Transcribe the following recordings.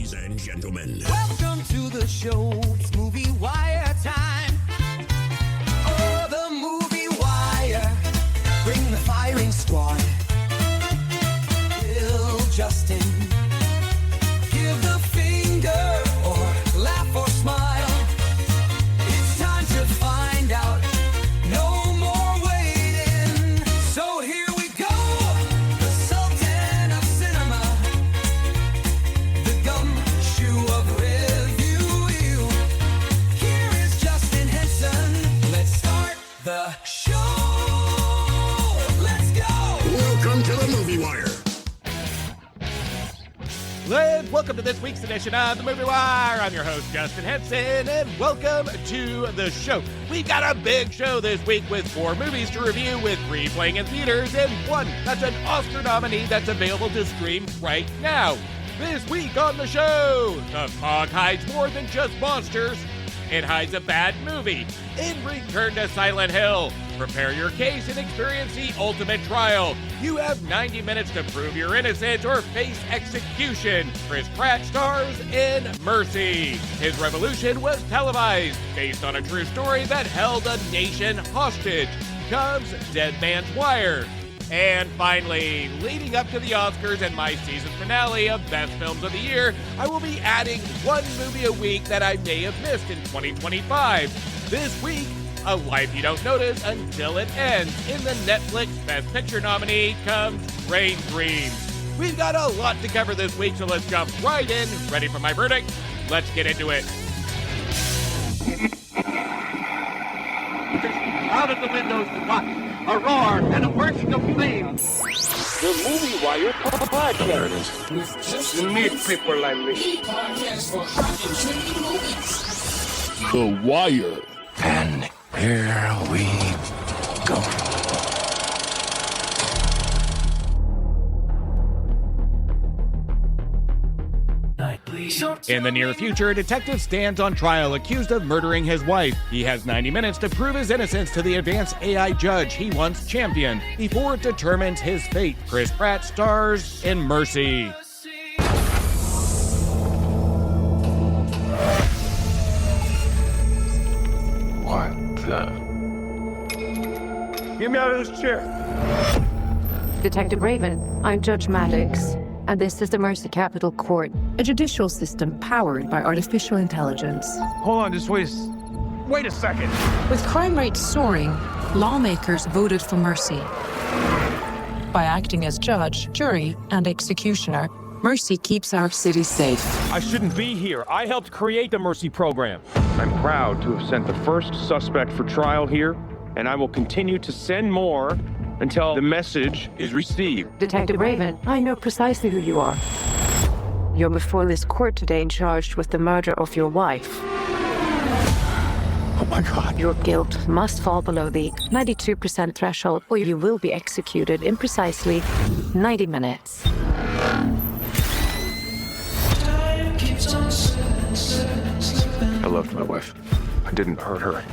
Ladies and gentlemen, welcome to the show. It's Movie Wire time. Oh, the Movie Wire. Bring the firing squad. Bill, Justin. Give the finger or laugh or smile. It's time to find out. No more waiting. So here we go. The Sultan of Cinema. The gumshoe of review. Here is Justin Henson. Let's start the show. Let's go. welcome to the Movie Wire. And welcome to this week's edition of the Movie Wire. I'm your host, Justin Henson, and welcome to the show. We've got a big show this week with 4 movies to review, with 3 playing in theaters and 1 that's an Oscar nominee that's available to stream right now. This week on the show, the fog hides more than just monsters. It hides a bad movie. In Return to Silent Hill. Prepare your case and experience the ultimate trial. You have 90 minutes to prove your innocence or face execution. Chris Pratt stars in Mercy. His revolution was televised, based on a true story that held a nation hostage. Comes Dead Man's Wire. And finally, leading up to the Oscars and my season finale of Best Films of the Year, I will be adding 1 movie a week that I may have missed in 2025. This week, A Life You Don't Notice Until It Ends. In the Netflix Best Picture nominee comes Rain Dreams. We've got a lot to cover this week, so let's jump right in. Ready for my verdict? Let's get into it. Out of the windows to watch. A roar and a bursting of flame. The Movie Wire podcast. You need people like me. The Wire. And here we go. In the near future, a detective stands on trial accused of murdering his wife. He has 90 minutes to prove his innocence to the advanced AI judge he once championed before it determines his fate. Chris Pratt stars in Mercy. What the? Get me out of this chair. Detective Raven, I'm Judge Maddox, and this is the Mercy Capital Court, a judicial system powered by artificial intelligence. Hold on, just wait a second. With crime rates soaring, lawmakers voted for Mercy. By acting as judge, jury, and executioner, Mercy keeps our city safe. I shouldn't be here. I helped create the Mercy program. I'm proud to have sent the first suspect for trial here, and I will continue to send more until the message is received. Detective Raven, I know precisely who you are. You're before this court today charged with the murder of your wife. Oh my God. Your guilt must fall below the 92% threshold, or you will be executed in precisely 90 minutes. I loved my wife. I didn't hurt her.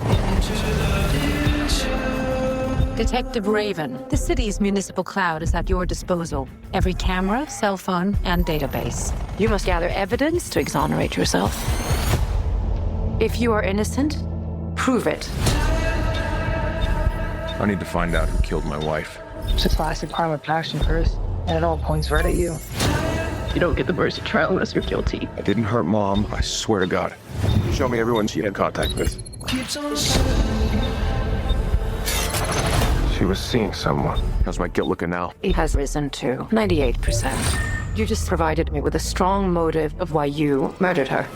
Detective Raven, the city's municipal cloud is at your disposal. Every camera, cell phone, and database. You must gather evidence to exonerate yourself. If you are innocent, prove it. I need to find out who killed my wife. It's a classic crime of passion, Chris, and it all points right at you. You don't get the Mercy trial unless you're guilty. I didn't hurt Mom, I swear to God. Show me everyone she had contact with. She was seeing someone. How's my guilt looking now? It has risen to 98%. You just provided me with a strong motive of why you murdered her.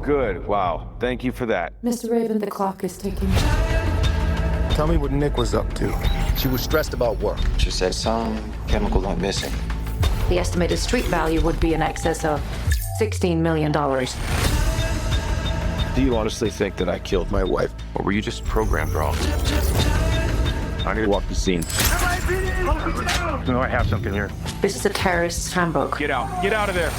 Good, wow. Thank you for that. Mr. Raven, the clock is ticking. Tell me what Nick was up to. She was stressed about work. She said some chemicals went missing. The estimated street value would be in excess of $16 million. Do you honestly think that I killed my wife? Or were you just programmed wrong? I need to walk the scene. No, I have something here. This is a terrorist's handbook. Get out. Get out of there.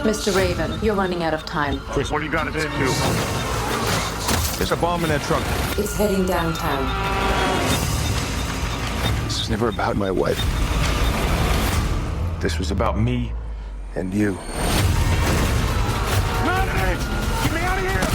Mr. Raven, you're running out of time. Chris, what are you gonna do? There's a bomb in that trunk. It's heading downtown. This was never about my wife. This was about me And you. Get me out of here!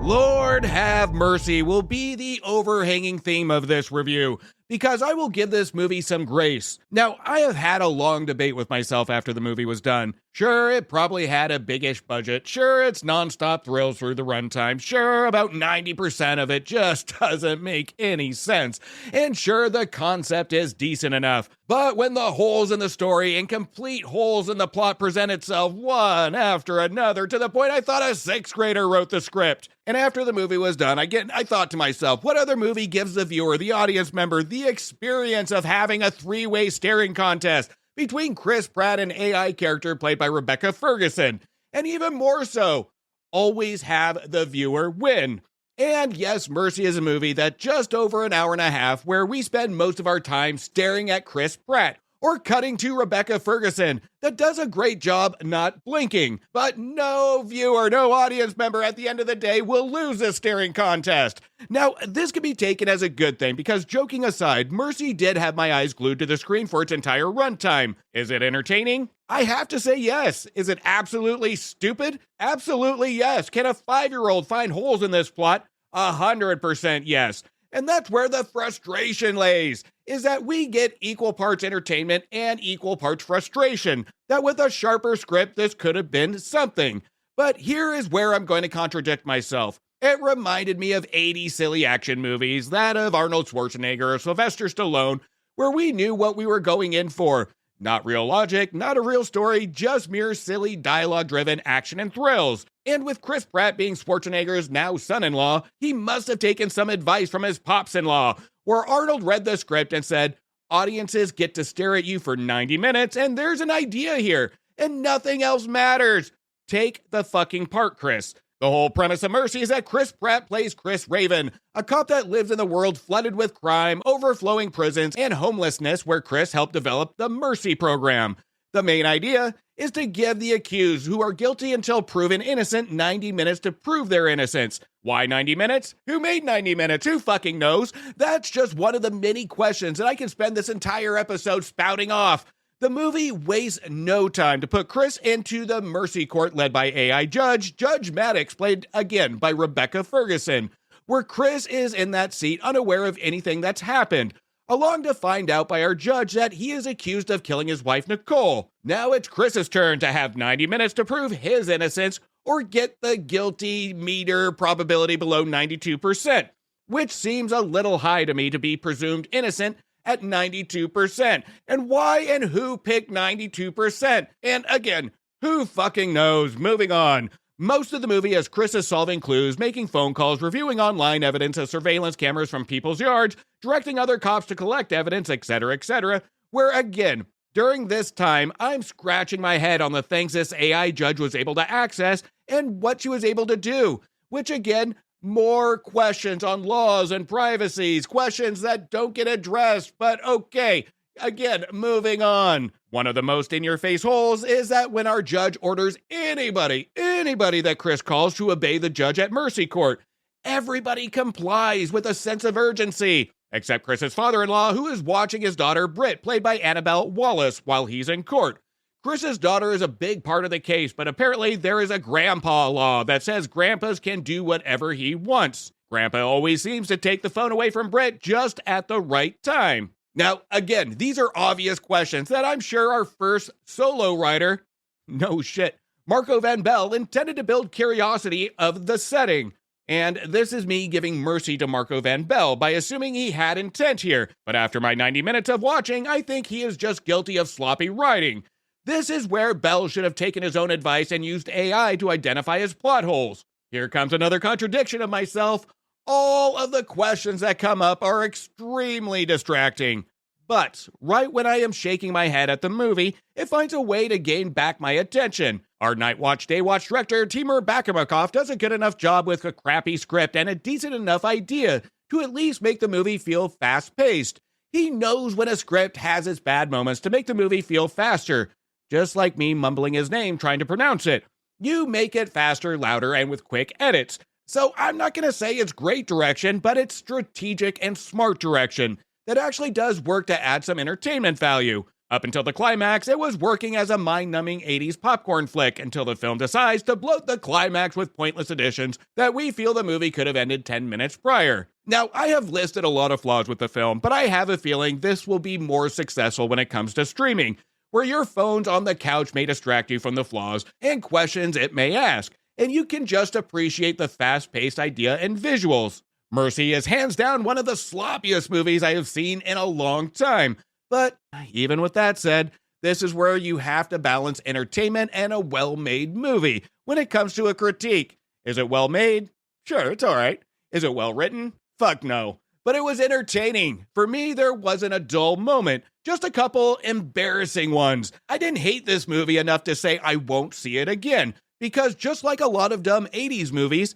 Lord have mercy will be the overhanging theme of this review, because I will give this movie some grace. Now, I have had a long debate with myself after the movie was done. Sure, it probably had a big-ish budget. Sure, it's non-stop thrills through the runtime. Sure, about 90% of it just doesn't make any sense. And sure, the concept is decent enough. But when the holes in the story and complete holes in the plot present itself one after another to the point I thought a sixth grader wrote the script. And after the movie was done, I thought to myself, what other movie gives the viewer, the audience member, the experience of having a three-way staring contest between Chris Pratt and AI character played by Rebecca Ferguson? And even more so, always have the viewer win. And yes, Mercy is a movie that just over an hour and a half where we spend most of our time staring at Chris Pratt or cutting to Rebecca Ferguson that does a great job not blinking. But no viewer, no audience member at the end of the day will lose this staring contest. Now, this can be taken as a good thing because, joking aside, Mercy did have my eyes glued to the screen for its entire runtime. Is it entertaining? I have to say yes. Is it absolutely stupid? Absolutely yes. Can a 5-year-old find holes in this plot? 100% yes. And that's where the frustration lays, is that we get equal parts entertainment and equal parts frustration, that with a sharper script, this could have been something. But here is where I'm going to contradict myself. It reminded me of 80 silly action movies, that of Arnold Schwarzenegger or Sylvester Stallone, where we knew what we were going in for. Not real logic, not a real story, just mere silly dialogue-driven action and thrills. And with Chris Pratt being Schwarzenegger's now son-in-law, he must have taken some advice from his pops-in-law, where Arnold read the script and said, audiences get to stare at you for 90 minutes, and there's an idea here, and nothing else matters. Take the fucking part, Chris. The whole premise of Mercy is that Chris Pratt plays Chris Raven, a cop that lives in the world flooded with crime, overflowing prisons, and homelessness, where Chris helped develop the Mercy program. The main idea is to give the accused who are guilty until proven innocent 90 minutes to prove their innocence. Why 90 minutes? Who made 90 minutes? Who fucking knows? That's just one of the many questions that I can spend this entire episode spouting off. The movie wastes no time to put Chris into the Mercy Court led by AI Judge Maddox, played again by Rebecca Ferguson, where Chris is in that seat unaware of anything that's happened, along to find out by our judge that he is accused of killing his wife Nicole. Now it's Chris's turn to have 90 minutes to prove his innocence or get the guilty meter probability below 92%, which seems a little high to me to be presumed innocent at 92%. And why and who picked 92%? And again, who fucking knows? Moving on. Most of the movie is Chris is solving clues, making phone calls, reviewing online evidence of surveillance cameras from people's yards, directing other cops to collect evidence, etc., where again, during this time, I'm scratching my head on the things this AI judge was able to access and what she was able to do, which again, more questions on laws and privacies, questions that don't get addressed, but okay. Again, moving on. One of the most in-your-face holes is that when our judge orders anybody that Chris calls to obey the judge at Mercy Court, everybody complies with a sense of urgency, except Chris's father-in-law, who is watching his daughter, Britt, played by Annabelle Wallace, while he's in court. Chris's daughter is a big part of the case, but apparently there is a grandpa law that says grandpas can do whatever he wants. Grandpa always seems to take the phone away from Britt just at the right time. Now, again, these are obvious questions that I'm sure our first solo writer, no shit, Marco Van Bell, intended to build curiosity of the setting. And this is me giving mercy to Marco Van Bell by assuming he had intent here. But after my 90 minutes of watching, I think he is just guilty of sloppy writing. This is where Bell should have taken his own advice and used AI to identify his plot holes. Here comes another contradiction of myself. All of the questions that come up are extremely distracting. But right when I am shaking my head at the movie, it finds a way to gain back my attention. Our Night Watch, Day Watch director, Timur Bakirmakov, does a good enough job with a crappy script and a decent enough idea to at least make the movie feel fast-paced. He knows when a script has its bad moments to make the movie feel faster, just like me mumbling his name trying to pronounce it. You make it faster, louder, and with quick edits. So I'm not going to say it's great direction, but it's strategic and smart direction that actually does work to add some entertainment value. Up until the climax, it was working as a mind-numbing 80s popcorn flick until the film decides to bloat the climax with pointless additions that we feel the movie could have ended 10 minutes prior. Now, I have listed a lot of flaws with the film, but I have a feeling this will be more successful when it comes to streaming, where your phones on the couch may distract you from the flaws and questions it may ask, and you can just appreciate the fast-paced idea and visuals. Mercy is hands down one of the sloppiest movies I have seen in a long time. But even with that said, this is where you have to balance entertainment and a well-made movie when it comes to a critique. Is it well-made? Sure, it's all right. Is it well-written? Fuck no. But it was entertaining. For me, there wasn't a dull moment, just a couple embarrassing ones. I didn't hate this movie enough to say I won't see it again, because just like a lot of dumb 80s movies,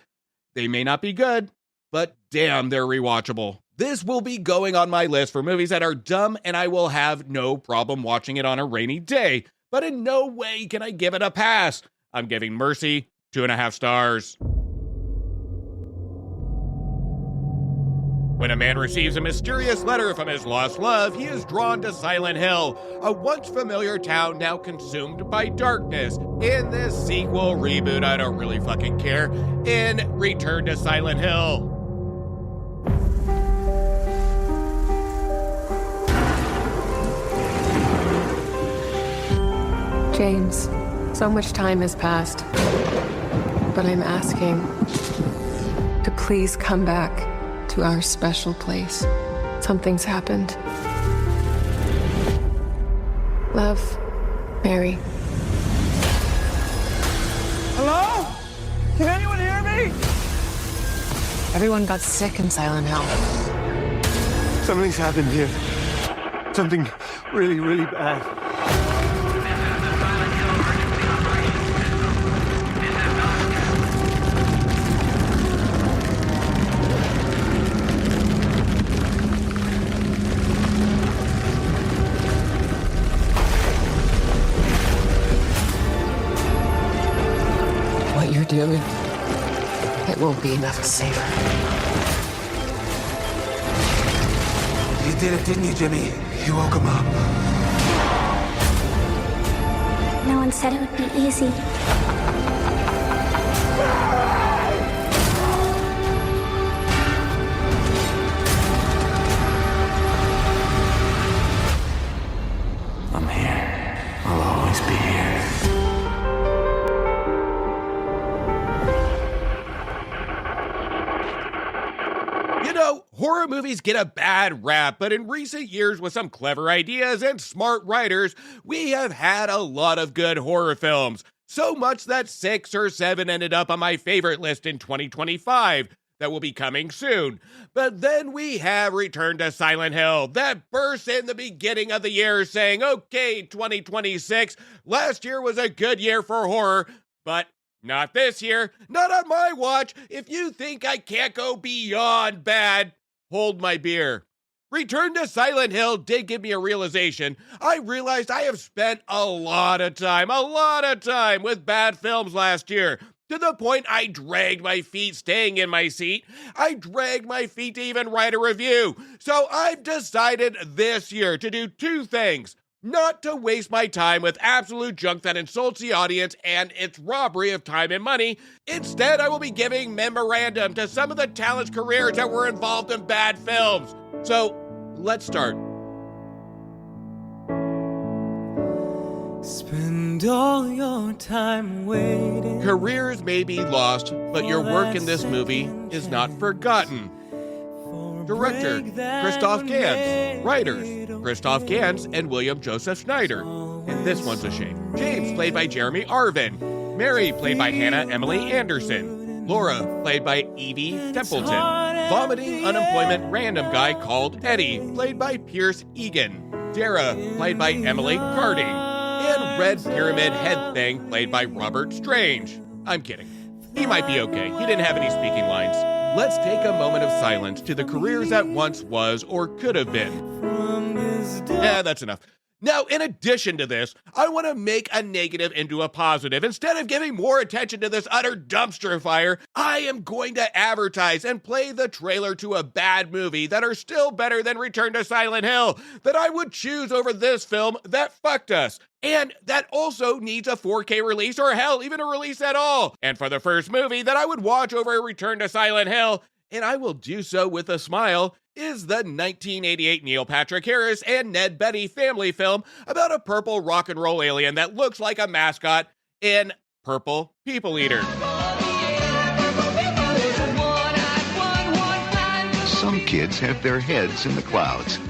they may not be good, but damn, they're rewatchable. This will be going on my list for movies that are dumb, and I will have no problem watching it on a rainy day. But in no way can I give it a pass. I'm giving Mercy 2.5 stars. When a man receives a mysterious letter from his lost love, he is drawn to Silent Hill, a once familiar town now consumed by darkness. In this sequel reboot, I don't really fucking care, in Return to Silent Hill. James, so much time has passed, but I'm asking to please come back to our special place. Something's happened. Love, Mary. Hello? Can anyone hear me? Everyone got sick in Silent Hill. Something's happened here. Something really, really bad. What you're doing, it won't be enough to save her. You did it, didn't you, Jimmy? You woke him up. No one said it would be easy. I'm here. I'll always be here. Horror movies get a bad rap, but in recent years, with some clever ideas and smart writers, we have had a lot of good horror films. So much that 6 or 7 ended up on my favorite list in 2025 that will be coming soon. But then we have Return to Silent Hill that bursts in the beginning of the year saying, okay, 2026, last year was a good year for horror, but not this year, not on my watch. If you think I can't go beyond bad, hold my beer. Return to Silent Hill did give me a realization. I realized I have spent a lot of time with bad films last year. To the point I dragged my feet staying in my seat. I dragged my feet to even write a review. So I've decided this year to do 2 things. Not to waste my time with absolute junk that insults the audience and its robbery of time and money. Instead, I will be giving memorandum to some of the talent's careers that were involved in bad films. So, let's start. Spend all your time waiting. Careers may be lost, but your work in this movie is not forgotten. Director, Christoph Gans. Writers, Christoph Gans and William Joseph Schneider. And this one's a shame. James, played by Jeremy Arvin. Mary, played by Hannah Emily Anderson. Laura, played by Evie Templeton. Vomiting unemployment random guy called Eddie, played by Pierce Egan. Dara, played by Emily Carding. And Red Pyramid Head Thing, played by Robert Strange. I'm kidding. He might be okay. He didn't have any speaking lines. Let's take a moment of silence to the careers that once was or could have been. Yeah, that's enough. Now, in addition to this, I want to make a negative into a positive. Instead of giving more attention to this utter dumpster fire, I am going to advertise and play the trailer to a bad movie that are still better than Return to Silent Hill, that I would choose over this film that fucked us, and that also needs a 4K release, or hell, even a release at all. And for the first movie that I would watch over Return to Silent Hill, and I will do so with a smile, is the 1988 Neil Patrick Harris and Ned Beatty family film about a purple rock and roll alien that looks like a mascot in Purple People Eater. Some kids have their heads in the clouds.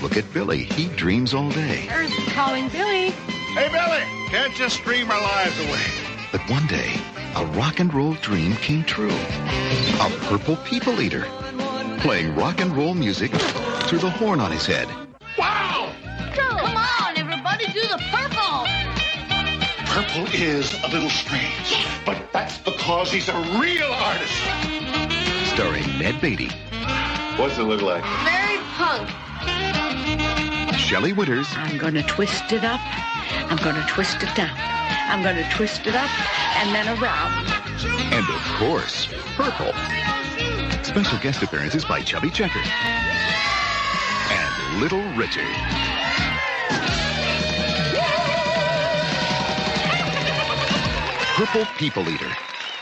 Look at Billy. He dreams all day. Who's calling Billy? Hey, Billy, can't just dream our lives away. But one day, a rock and roll dream came true. A Purple People Eater, playing rock and roll music through the horn on his head. Wow! Come on, everybody, do the purple! Purple is a little strange, but that's because he's a real artist. Starring Ned Beatty. What's it look like? Very punk. Shelley Winters. I'm going to twist it up. I'm going to twist it down. I'm going to twist it up and then around. And of course, Purple. Special guest appearances by Chubby Checker and Little Richard. Purple People Eater.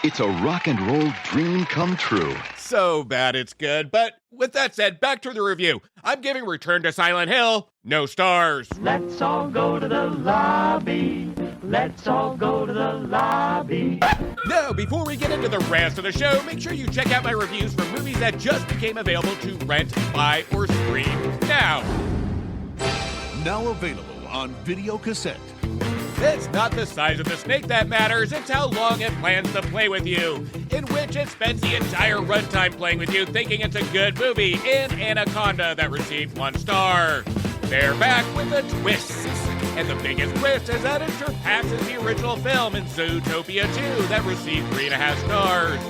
It's a rock and roll dream come true. So bad it's good. But with that said, back to the review. I'm giving Return to Silent Hill no stars. Let's all go to the lobby. Let's all go to the lobby. Now, before we get into the rest of the show, make sure you check out my reviews for movies that just became available to rent, buy, or stream now. Now available on video cassette. It's not the size of the snake that matters, it's how long it plans to play with you, in which it spends the entire runtime playing with you thinking it's a good movie in Anaconda that received 1 star. They're back with a twist, and the biggest twist is that it surpasses the original film in Zootopia 2 that received 3.5 stars.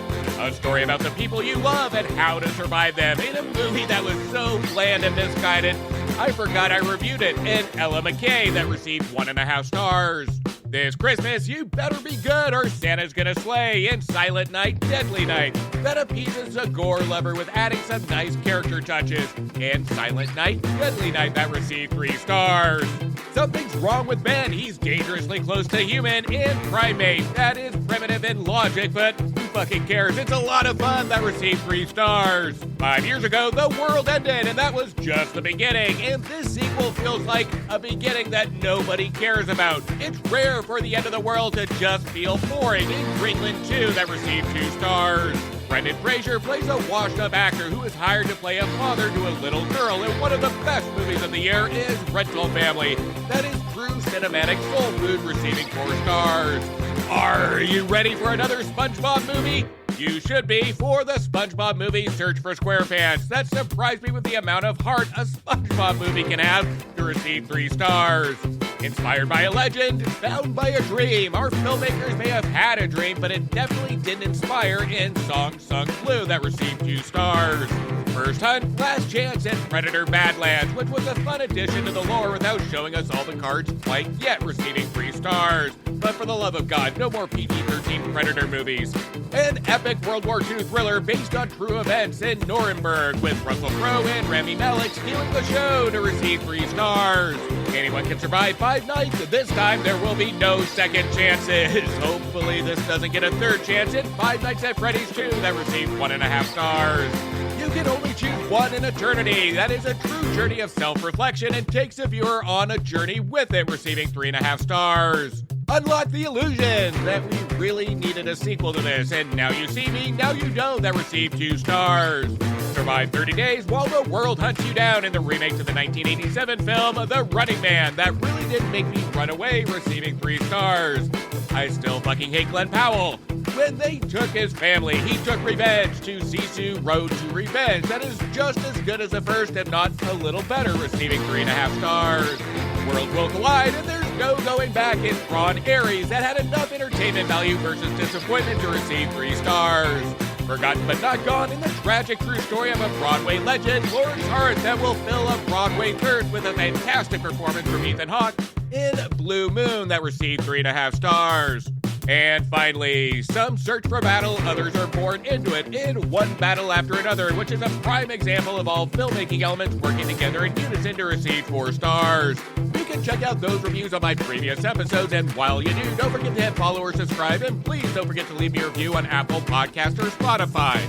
A story about the people you love and how to survive them in a movie that was so bland and misguided, I forgot I reviewed it in Ella McKay that received 1.5 stars. This Christmas, you better be good or Santa's gonna slay in Silent Night, Deadly Night that appeases a gore lover with adding some nice character touches in Silent Night, Deadly Night that received 3 stars. Something's wrong with Ben, he's dangerously close to human in Primate that is primitive in logic, but who fucking cares? It's a lot of fun that received 3 stars. 5 years ago, the world ended and that was just the beginning, and this sequel feels like a beginning that nobody cares about. It's rare for the end of the world to just feel boring in Greenland 2 that received 2 stars. Brendan Fraser plays a washed-up actor who is hired to play a father to a little girl, and one of the best movies of the year is Rental Family. That is true cinematic soul food receiving 4 stars. Are you ready for another SpongeBob movie? You should be for the SpongeBob movie Search for SquarePants. That surprised me with the amount of heart a SpongeBob movie can have to receive 3 stars. Inspired by a legend, bound by a dream. Our filmmakers may have had a dream, but it definitely didn't inspire in Song Sung Blue that received 2 stars. First Hunt, Last Chance, and Predator Badlands, which was a fun addition to the lore without showing us all the cards quite yet, receiving 3 stars. But for the love of God, no more PG-13 Predator movies. An epic World War II thriller based on true events in Nuremberg, with Russell Crowe and Rami Malek stealing the show to receive 3 stars. Anyone can survive 5 nights, and this time there will be no second chances. Hopefully this doesn't get a third chance in 5 Nights at Freddy's 2 that received 1.5 stars. You can only choose one in eternity. That is a true journey of self-reflection and takes a viewer on a journey with it, receiving 3.5 stars. Unlock the illusion that we really needed a sequel to this, and Now You See Me, Now You Don't that received 2 stars. Survive 30 days while the world hunts you down in the remake to the 1987 film The Running Man that really didn't make me run away, receiving 3 stars. I still fucking hate Glenn Powell. When they took his family, he took revenge to Sisu Road to Revenge. That is just as good as the first, if not a little better, receiving 3.5 stars. Worlds will collide, and there's no going back in Ron Aries that had enough entertainment value versus disappointment to receive 3 stars. forgotten but not gone in the tragic true story of a Broadway legend, Lawrence Hart, that will fill a Broadway third with a fantastic performance from Ethan Hawke in Blue Moon that received 3.5 stars. And finally, some search for battle, others are born into it in One Battle After Another, which is a prime example of all filmmaking elements working together in unison to receive 4 stars. You can check out those reviews on my previous episodes, and while you do, don't forget to hit follow or subscribe, and please don't forget to leave me a review on Apple Podcasts or Spotify.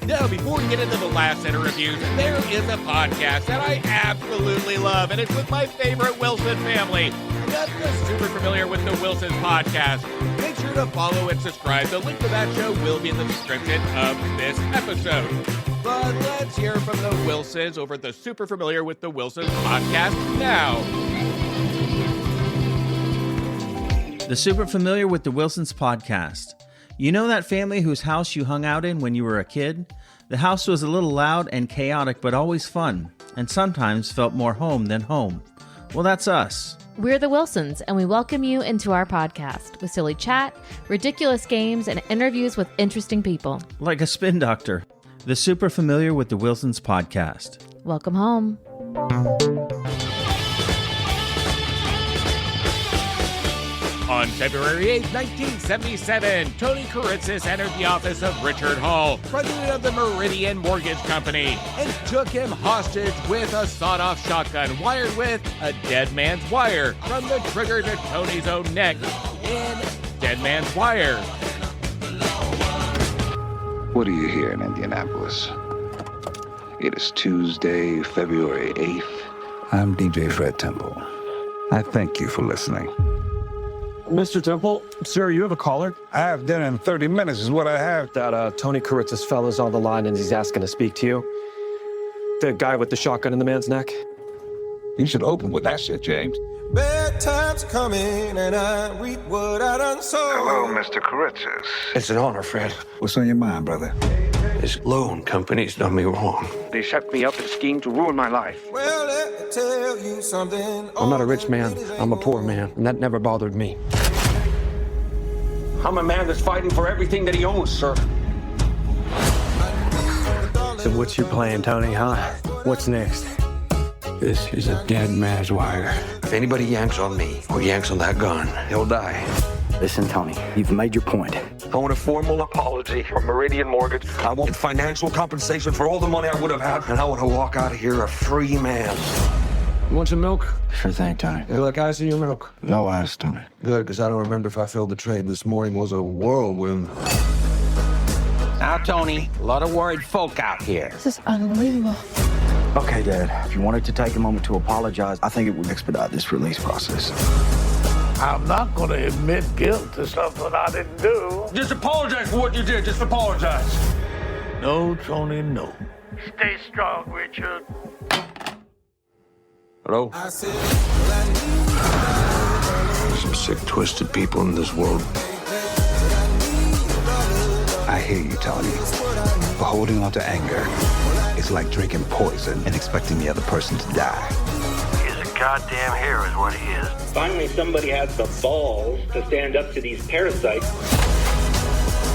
Now, before we get into the last set of reviews, there is a podcast that I absolutely love, and it's with my favorite Wilson family. That's the Super Familiar with the Wilsons podcast. Make sure to follow and subscribe. The link to that show will be in the description of this episode. But let's hear from the Wilsons over at the Super Familiar with the Wilsons podcast now. The Super Familiar with the Wilsons podcast. You know that family whose house you hung out in when you were a kid? The house was a little loud and chaotic, but always fun, and sometimes felt more home than home. Well, that's us. We're the Wilsons, and we welcome you into our podcast with silly chat, ridiculous games, and interviews with interesting people. Like a spin doctor. The Super Familiar with the Wilsons podcast. Welcome home. On February 8, 1977, Tony Kuritzis entered the office of Richard Hall, president of the Meridian Mortgage Company, and took him hostage with a sawed-off shotgun wired with a dead man's wire from the trigger to Tony's own neck in Dead Man's Wire. What are you here in Indianapolis? It is Tuesday, February 8th. I'm DJ Fred Temple. I thank you for listening. Mr. Temple, sir, you have a caller? I have dinner in 30 minutes is what I have. That Tony Kuritzis fella's on the line and he's asking to speak to you. The guy with the shotgun in the man's neck. You should open with that shit, James. Bedtime's coming and I reap what I done sow. Hello, Mr. Kuritzis. It's an honor, Fred. What's on your mind, brother? This loan company's done me wrong. They set me up and schemed to ruin my life. Well, let me tell you something. I'm not a rich man. I'm a poor man, and that never bothered me. I'm a man that's fighting for everything that he owns, sir. So what's your plan, Tony, huh? What's next? This is a dead man's wire. If anybody yanks on me or yanks on that gun, he'll die. Listen, Tony, you've made your point. I want a formal apology from Meridian Mortgage. I want financial compensation for all the money I would have had, and I want to walk out of here a free man. You want some milk? Sure thing, Tony. You like ice in your milk? No ice, Tony. Good, because I don't remember if I filled the trade this morning was a whirlwind. Now, Tony, a lot of worried folk out here. This is unbelievable. Okay, Dad, if you wanted to take a moment to apologize, I think it would expedite this release process. I'm not going to admit guilt to something I didn't do. Just apologize for what you did. Just apologize. No, Tony, no. Stay strong, Richard. Hello? Some sick, twisted people in this world. I hear you, Tony. But holding on to anger is like drinking poison and expecting the other person to die. He's a goddamn hero is what he is. Finally, somebody has the balls to stand up to these parasites.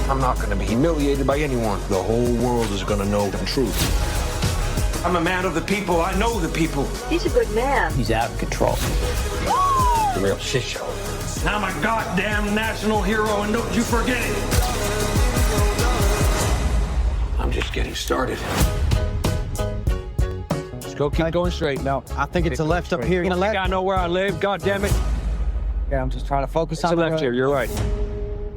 I'm not going to be humiliated by anyone. The whole world is going to know the truth. I'm a man of the people. I know the people. He's a good man. He's out of control. The real shit show. I'm a goddamn national hero, and don't you forget it. I'm just getting started. Let's go. Keep going straight now. I think it's a left up here. I think I know where I live. God damn it. Yeah, I'm just trying to focus on the left here. You're right.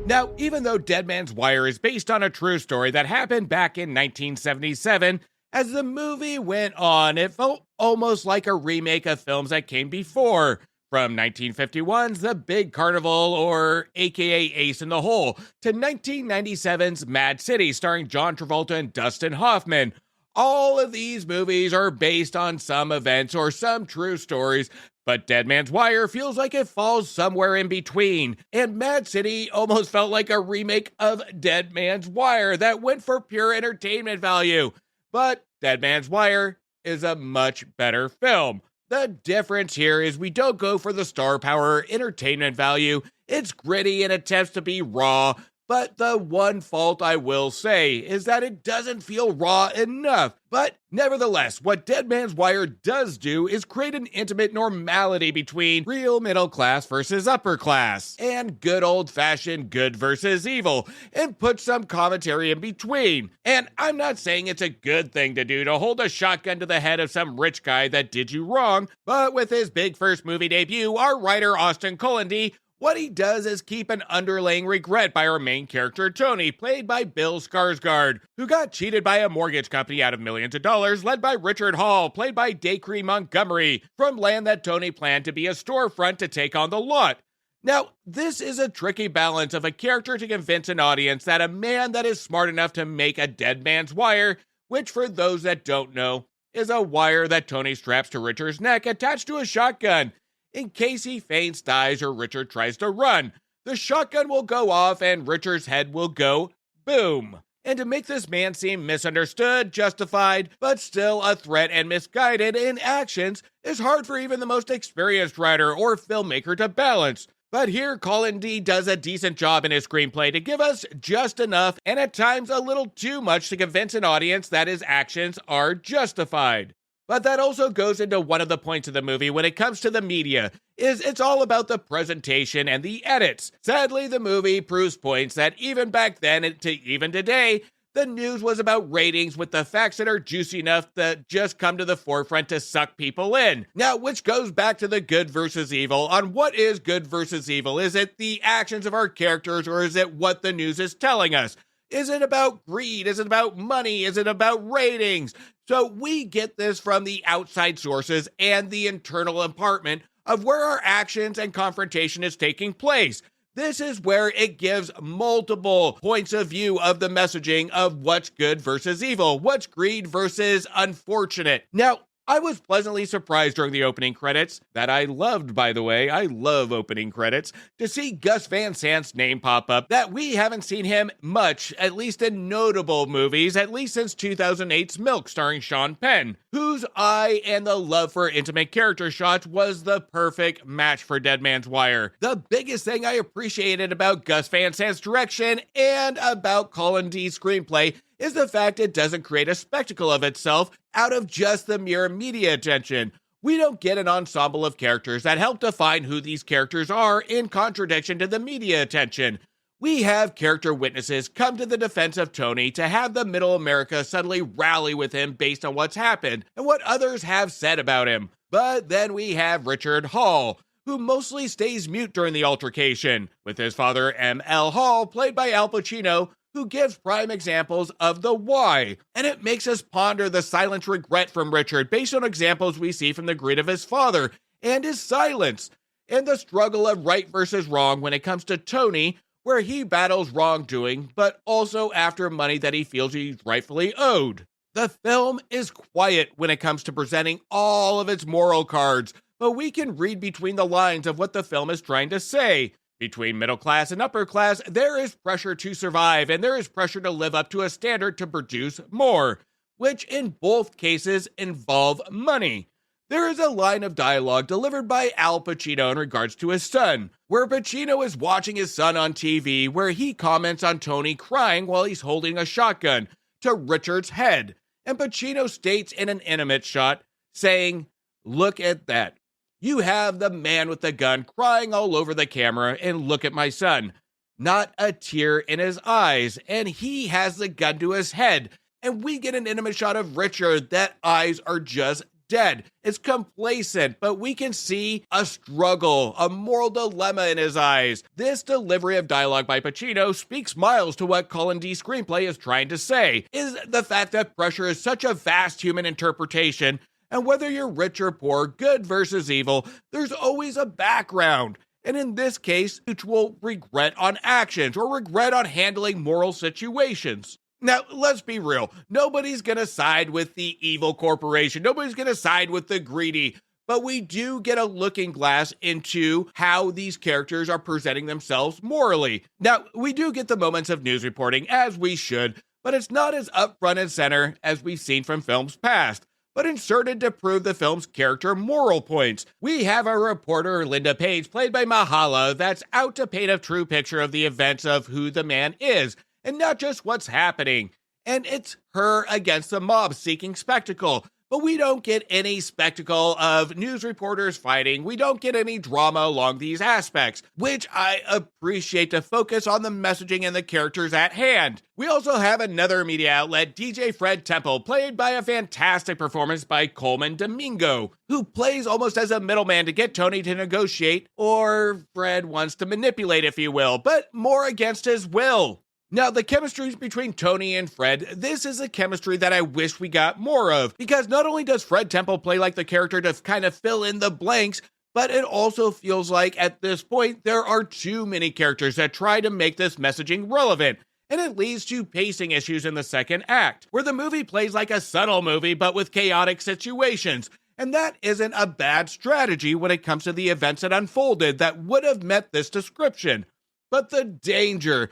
Now, even though Dead Man's Wire is based on a true story that happened back in 1977, as the movie went on, it felt almost like a remake of films that came before, from 1951's The Big Carnival, or aka Ace in the Hole, to 1997's Mad City, starring John Travolta and Dustin Hoffman. All of these movies are based on some events or some true stories, but Dead Man's Wire feels like it falls somewhere in between, and Mad City almost felt like a remake of Dead Man's Wire that went for pure entertainment value. But Dead Man's Wire is a much better film. The difference here is we don't go for the star power or entertainment value. It's gritty and attempts to be raw, But the one fault I will say is that it doesn't feel raw enough. But nevertheless, what Dead Man's Wire does do is create an intimate normality between real middle class versus upper class, and good old-fashioned good versus evil, and put some commentary in between. And I'm not saying it's a good thing to do to hold a shotgun to the head of some rich guy that did you wrong, but with his big first movie debut, our writer Austin Colandy, what he does is keep an underlying regret by our main character, Tony, played by Bill Skarsgård, who got cheated by a mortgage company out of millions of dollars, led by Richard Hall, played by Dacre Montgomery, from land that Tony planned to be a storefront to take on the lot. Now, this is a tricky balance of a character to convince an audience that a man that is smart enough to make a dead man's wire, which for those that don't know, is a wire that Tony straps to Richard's neck attached to a shotgun. In case he faints, dies, or Richard tries to run, the shotgun will go off and Richard's head will go boom. And to make this man seem misunderstood, justified, but still a threat and misguided in actions is hard for even the most experienced writer or filmmaker to balance. But here Colandy does a decent job in his screenplay to give us just enough and at times a little too much to convince an audience that his actions are justified. But that also goes into one of the points of the movie when it comes to the media, is it's all about the presentation and the edits. Sadly, the movie proves points that even back then and to even today, the news was about ratings with the facts that are juicy enough that just come to the forefront to suck people in. Now, which goes back to the good versus evil on what is good versus evil. Is it the actions of our characters or is it what the news is telling us? Is it about greed? Is it about money? Is it about ratings? So we get this from the outside sources and the internal apartment of where our actions and confrontation is taking place. This is where it gives multiple points of view of the messaging of what's good versus evil, what's greed versus unfortunate. Now, I was pleasantly surprised during the opening credits, that I loved, by the way, I love opening credits, to see Gus Van Sant's name pop up, that we haven't seen him much, at least in notable movies, at least since 2008's Milk starring Sean Penn, whose eye and the love for intimate character shots was the perfect match for Dead Man's Wire. The biggest thing I appreciated about Gus Van Sant's direction and about Colandy's screenplay is the fact it doesn't create a spectacle of itself out of just the mere media attention. We don't get an ensemble of characters that help define who these characters are in contradiction to the media attention. We have character witnesses come to the defense of Tony to have the middle America suddenly rally with him based on what's happened and what others have said about him. But then we have Richard Hall, who mostly stays mute during the altercation, with his father M.L. Hall, played by Al Pacino, who gives prime examples of the why. And it makes us ponder the silent regret from Richard based on examples we see from the greed of his father and his silence, and the struggle of right versus wrong when it comes to Tony, where he battles wrongdoing, but also after money that he feels he's rightfully owed. The film is quiet when it comes to presenting all of its moral cards, but we can read between the lines of what the film is trying to say. Between middle class and upper class, there is pressure to survive, and there is pressure to live up to a standard to produce more, which in both cases involve money. There is a line of dialogue delivered by Al Pacino in regards to his son, where Pacino is watching his son on TV, where he comments on Tony crying while he's holding a shotgun to Richard's head, and Pacino states in an intimate shot, saying, "Look at that. You have the man with the gun crying all over the camera, and look at my son. Not a tear in his eyes, and he has the gun to his head." And we get an intimate shot of Richard that eyes are just dead. It's complacent, but we can see a struggle, a moral dilemma in his eyes. This delivery of dialogue by Pacino speaks miles to what Colandy's screenplay is trying to say, is the fact that pressure is such a vast human interpretation. And whether you're rich or poor, good versus evil, there's always a background. And in this case, mutual regret on actions or regret on handling moral situations. Now, let's be real. Nobody's going to side with the evil corporation. Nobody's going to side with the greedy. But we do get a looking glass into how these characters are presenting themselves morally. Now, we do get the moments of news reporting, as we should, but it's not as upfront and center as we've seen from films past. but inserted to prove the film's character moral points. We have a reporter, Linda Page, played by Mahala, that's out to paint a true picture of the events of who the man is, and not just what's happening. And it's her against the mob seeking spectacle. But we don't get any spectacle of news reporters fighting. We don't get any drama along these aspects, which I appreciate to focus on the messaging and the characters at hand. We also have another media outlet, DJ Fred Temple, played by a fantastic performance by Coleman Domingo, who plays almost as a middleman to get Tony to negotiate, or Fred wants to manipulate, if you will, but more against his will. Now, the chemistry between Tony and Fred, this is a chemistry that I wish we got more of, because not only does Fred Temple play like the character to kind of fill in the blanks, but it also feels like at this point there are too many characters that try to make this messaging relevant, and it leads to pacing issues in the second act, where the movie plays like a subtle movie but with chaotic situations. And that isn't a bad strategy when it comes to the events that unfolded that would have met this description. But the danger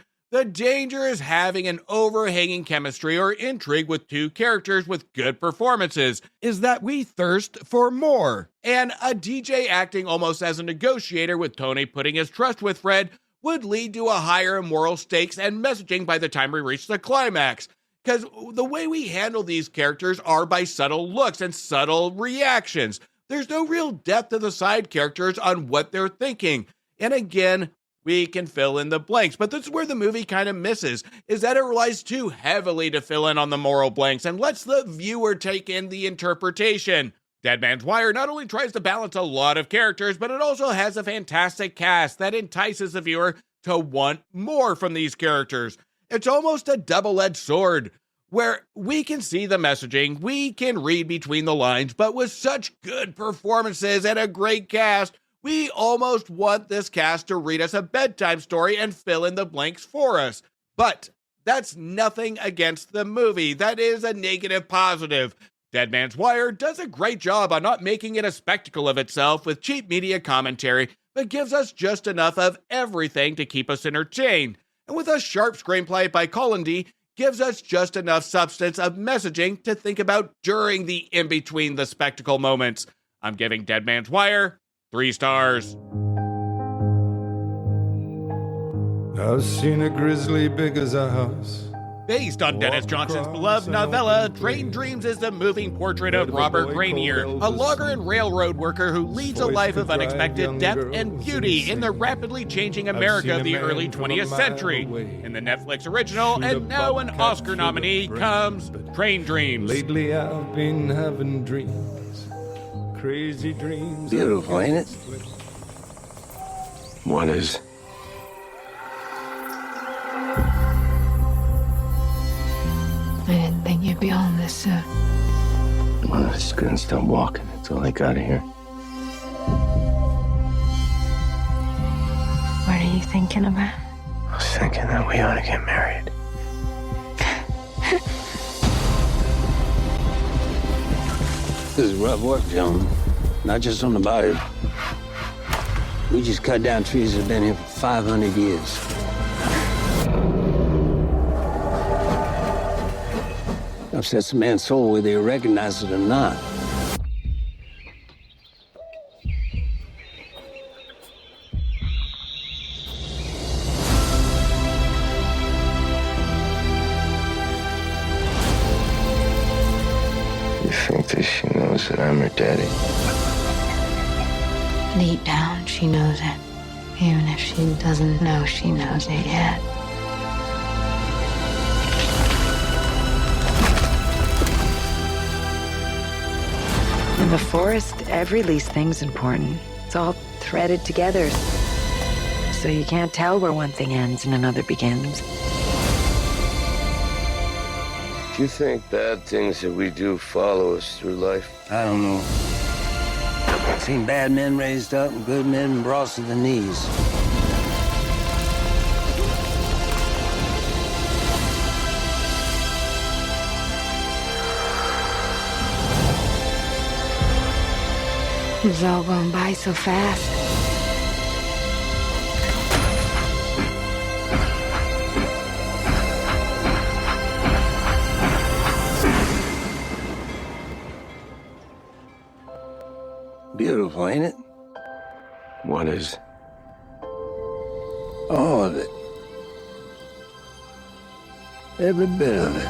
is having an overhanging chemistry or intrigue with two characters with good performances, is that we thirst for more. And a DJ acting almost as a negotiator with Tony putting his trust with Fred would lead to a higher moral stakes and messaging by the time we reach the climax. Because the way we handle these characters are by subtle looks and subtle reactions. There's no real depth to the side characters on what they're thinking. And again, we can fill in the blanks, but this is where the movie kind of misses, is that it relies too heavily to fill in on the moral blanks and lets the viewer take in the interpretation. Dead Man's Wire not only tries to balance a lot of characters, but it also has a fantastic cast that entices the viewer to want more from these characters. It's almost a double-edged sword, where we can see the messaging, we can read between the lines, but with such good performances and a great cast, we almost want this cast to read us a bedtime story and fill in the blanks for us. But that's nothing against the movie. That is a negative positive. Dead Man's Wire does a great job on not making it a spectacle of itself with cheap media commentary, but gives us just enough of everything to keep us entertained. And with a sharp screenplay by Collandi, gives us just enough substance of messaging to think about during the in-between the spectacle moments. I'm giving Dead Man's Wire 3 stars. I've seen a grizzly big as a house. Based on Dennis Johnson's beloved novella, Train Dreams is the moving portrait of Robert Granier, a logger and railroad worker who leads a life of unexpected depth and beauty in the rapidly changing America of the early 20th century. In the Netflix original, and now an Oscar nominee, comes Train Dreams. Lately I've been having dreams, crazy dreams. Beautiful, ain't it? What is? I didn't think you'd be home this soon. Well, I just couldn't stop walking until I got here. What are you thinking about? I was thinking that we ought to get married. This is rough work, gentlemen. Not just on the body. We just cut down trees that have been here for 500 years. Upsets a man's soul whether you recognize it or not. You think that she knows that I'm her daddy? Deep down, she knows it. Even if she doesn't know she knows it yet. In the forest, every least thing's important. It's all threaded together. So you can't tell where one thing ends and another begins. Do you think bad things that we do follow us through life? I don't know. I've seen bad men raised up and good men brought to the knees. It's all going by so fast. beautiful, ain't it? What is? All of it. Every bit of it.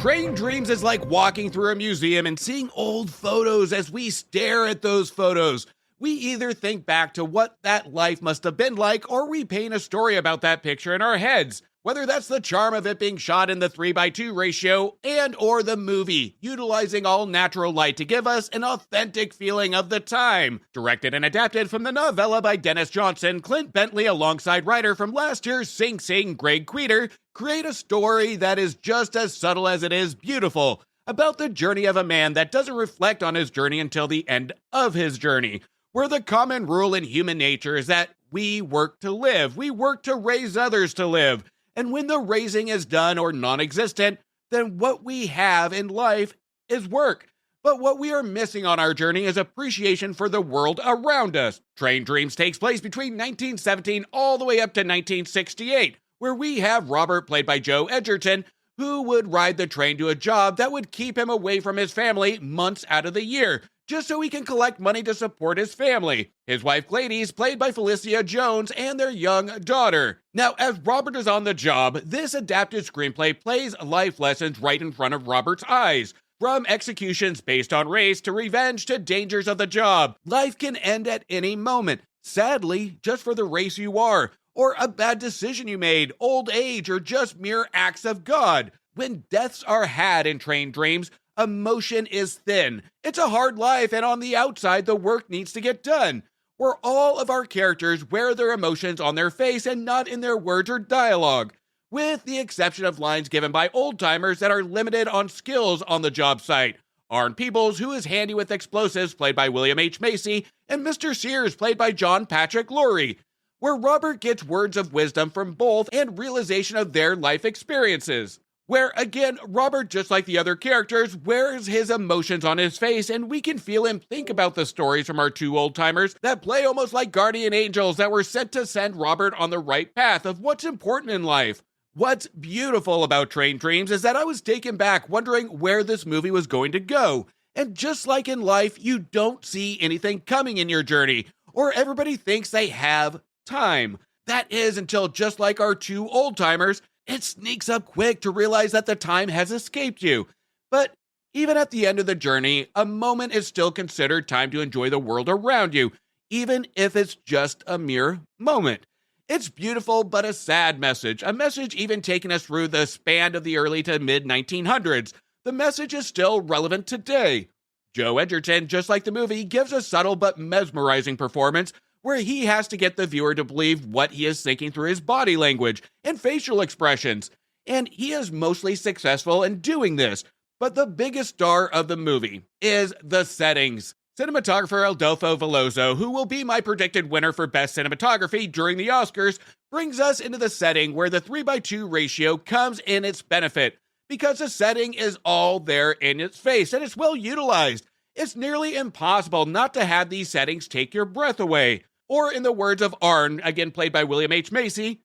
Train Dreams is like walking through a museum and seeing old photos. As we stare at those photos, we either think back to what that life must have been like, or we paint a story about that picture in our heads. Whether that's the charm of it being shot in the 3:2 ratio and or the movie, utilizing all natural light to give us an authentic feeling of the time. Directed and adapted from the novella by Dennis Johnson, Clint Bentley alongside writer from last year's Sing Sing, Greg Queter, create a story that is just as subtle as it is beautiful, about the journey of a man that doesn't reflect on his journey until the end of his journey, where the common rule in human nature is that we work to live, we work to raise others to live. And when the raising is done or non-existent, then what we have in life is work. But what we are missing on our journey is appreciation for the world around us. Train Dreams takes place between 1917 all the way up to 1968, where we have Robert, played by Joe Edgerton, who would ride the train to a job that would keep him away from his family months out of the year, just so he can collect money to support his family. His wife Gladys, played by Felicia Jones, and their young daughter. Now, as Robert is on the job, this adapted screenplay plays life lessons right in front of Robert's eyes. From executions based on race to revenge to dangers of the job, life can end at any moment. Sadly, just for the race you are, or a bad decision you made, old age, or just mere acts of God. When deaths are had in Train Dreams, emotion is thin. It's a hard life, and on the outside, the work needs to get done. Where all of our characters wear their emotions on their face and not in their words or dialogue, with the exception of lines given by old-timers that are limited on skills on the job site. Arn Peebles, who is handy with explosives, played by William H. Macy, and Mr. Sears, played by John Patrick Laurie, where Robert gets words of wisdom from both and realization of their life experiences. Where, again, Robert, just like the other characters, wears his emotions on his face, and we can feel him think about the stories from our two old-timers that play almost like guardian angels that were sent to send Robert on the right path of what's important in life. What's beautiful about Train Dreams is that I was taken back wondering where this movie was going to go. And just like in life, you don't see anything coming in your journey, or everybody thinks they have time. That is until, just like our two old-timers, it sneaks up quick to realize that the time has escaped you. But even at the end of the journey, a moment is still considered time to enjoy the world around you, even if it's just a mere moment. It's beautiful, but a sad message. A message even taking us through the span of the early to mid-1900s. The message is still relevant today. Joe Edgerton, just like the movie, gives a subtle but mesmerizing performance where he has to get the viewer to believe what he is thinking through his body language and facial expressions. And he is mostly successful in doing this. But the biggest star of the movie is the settings. Cinematographer Adolfo Veloso, who will be my predicted winner for Best Cinematography during the Oscars, brings us into the setting where the 3:2 ratio comes in its benefit, because the setting is all there in its face and it's well utilized. It's nearly impossible not to have these settings take your breath away. Or in the words of Arn, again played by William H. Macy,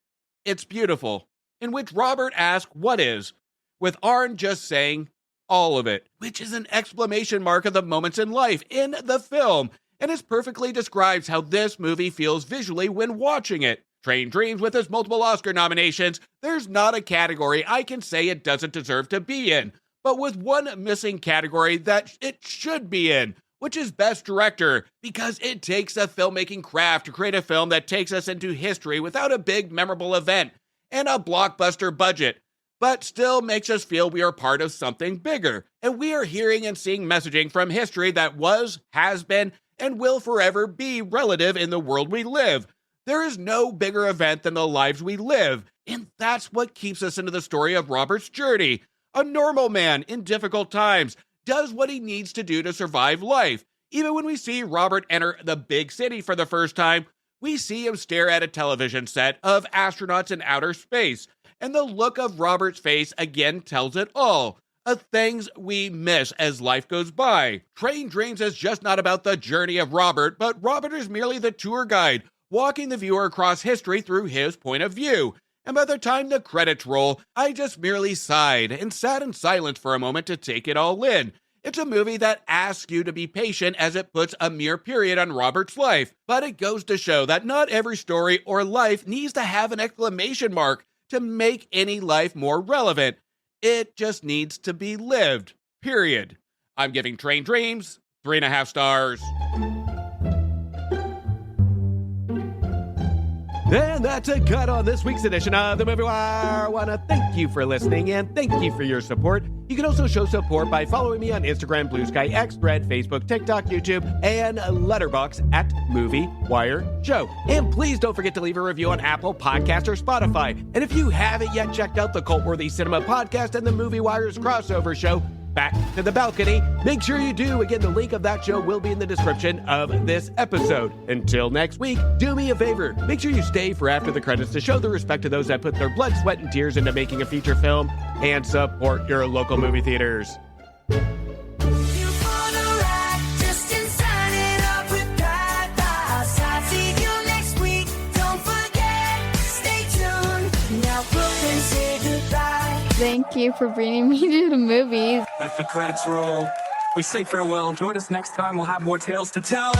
it's beautiful. In which Robert asks, what is? With Arn just saying, all of it, which is an exclamation mark of the moments in life in the film, and it perfectly describes how this movie feels visually when watching it. Train Dreams, with its multiple Oscar nominations, there's not a category I can say it doesn't deserve to be in, but with one missing category that it should be in, which is Best Director, because it takes a filmmaking craft to create a film that takes us into history without a big memorable event and a blockbuster budget, but still makes us feel we are part of something bigger, and we are hearing and seeing messaging from history that was, has been, and will forever be relative in the world we live. There is no bigger event than the lives we live, and that's what keeps us into the story of Robert's journey. A normal man in difficult times does what he needs to do to survive life. Even when we see Robert enter the big city for the first time, we see him stare at a television set of astronauts in outer space, and the look of Robert's face again tells it all. Of things we miss as life goes by. Train Dreams is just not about the journey of Robert, but Robert is merely the tour guide, walking the viewer across history through his point of view. And by the time the credits roll, I just merely sighed and sat in silence for a moment to take it all in. It's a movie that asks you to be patient as it puts a mere period on Robert's life, but it goes to show that not every story or life needs to have an exclamation mark to make any life more relevant. It just needs to be lived, period. I'm giving Train Dreams 3.5 stars. And that's a cut on this week's edition of the Movie Wire. I want to thank you for listening and thank you for your support. You can also show support by following me on Instagram, Blue Sky, X, Thread, Facebook, TikTok, YouTube, and Letterboxd at Movie Wire Show. And please don't forget to leave a review on Apple Podcasts or Spotify. And if you haven't yet checked out the Cult-Worthy Cinema Podcast and the Movie Wire's crossover show, Back to the Balcony, make sure you do. Again, the link of that show will be in the description of this episode. Until next week, do me a favor. Make sure you stay for after the credits to show the respect to those that put their blood, sweat, and tears into making a feature film and support your local movie theaters. Thank you for bringing me to the movies. Let the credits roll. We say farewell. Join us next time. We'll have more tales to tell.